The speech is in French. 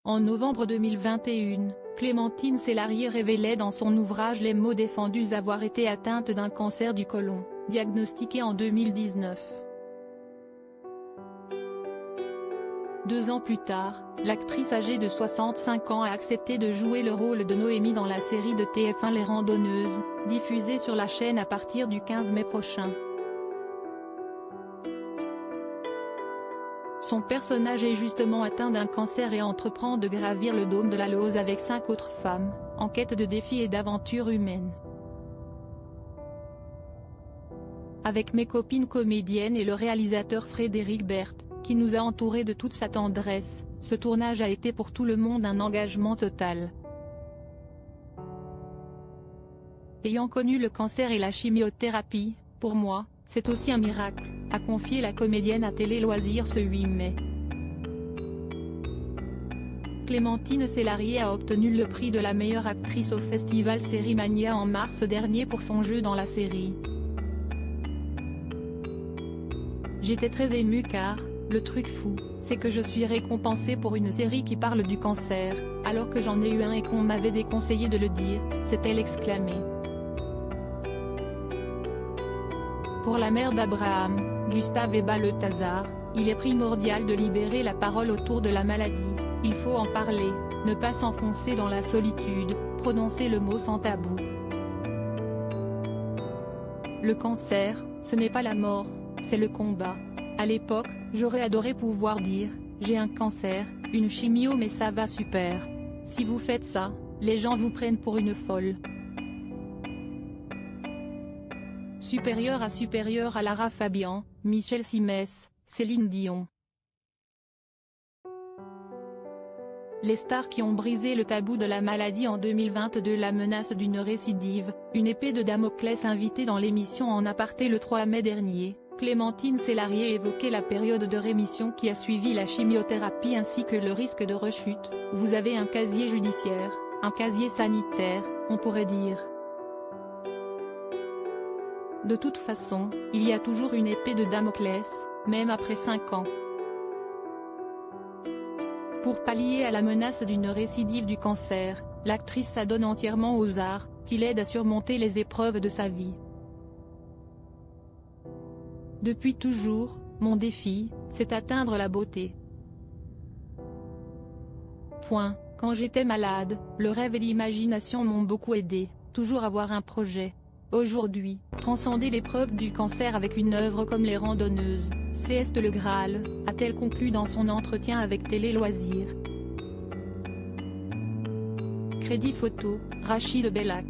En novembre 2021, Clémentine Célarié révélait dans son ouvrage Les mots défendus avoir été atteinte d'un cancer du côlon, diagnostiqué en 2019. 2 ans plus tard, l'actrice âgée de 65 ans a accepté de jouer le rôle de Noémie dans la série de TF1 Les Randonneuses, diffusée sur la chaîne à partir du 15 mai prochain. Son personnage est justement atteint d'un cancer et entreprend de gravir le dôme de la Lose avec 5 autres femmes, en quête de défis et d'aventures humaines. Avec mes copines comédiennes et le réalisateur Frédéric Berthe, qui nous a entourés de toute sa tendresse, ce tournage a été pour tout le monde un engagement total. Ayant connu le cancer et la chimiothérapie, pour moi, c'est aussi un miracle, a confié la comédienne à Télé Loisirs ce 8 mai. Clémentine Célarié a obtenu le prix de la meilleure actrice au festival Série Mania en mars dernier pour son jeu dans la série. J'étais très émue car, le truc fou, c'est que je suis récompensée pour une série qui parle du cancer, alors que j'en ai eu un et qu'on m'avait déconseillé de le dire, s'est-elle exclamée. Pour la mère d'Abraham, Gustave Eba Le Tazar, il est primordial de libérer la parole autour de la maladie, il faut en parler, ne pas s'enfoncer dans la solitude, prononcer le mot sans tabou. Le cancer, ce n'est pas la mort, c'est le combat. À l'époque, j'aurais adoré pouvoir dire, j'ai un cancer, une chimio mais ça va super. Si vous faites ça, les gens vous prennent pour une folle. Supérieur à Lara Fabian, Michel Simès, Céline Dion. Les stars qui ont brisé le tabou de la maladie en 2022. La menace d'une récidive, une épée de Damoclès. Invitée dans l'émission En Aparté le 3 mai dernier, Clémentine Célarié évoquait la période de rémission qui a suivi la chimiothérapie ainsi que le risque de rechute. Vous avez un casier judiciaire, un casier sanitaire, on pourrait dire. De toute façon, il y a toujours une épée de Damoclès, même après 5 ans. Pour pallier à la menace d'une récidive du cancer, l'actrice s'adonne entièrement aux arts, qui l'aident à surmonter les épreuves de sa vie. Depuis toujours, mon défi, c'est atteindre la beauté. Quand j'étais malade, le rêve et l'imagination m'ont beaucoup aidé, toujours avoir un projet. Aujourd'hui, transcender l'épreuve du cancer avec une œuvre comme Les Randonneuses, c'est le Graal, a-t-elle conclu dans son entretien avec Télé Loisirs. Crédit photo, Rachid Bellac.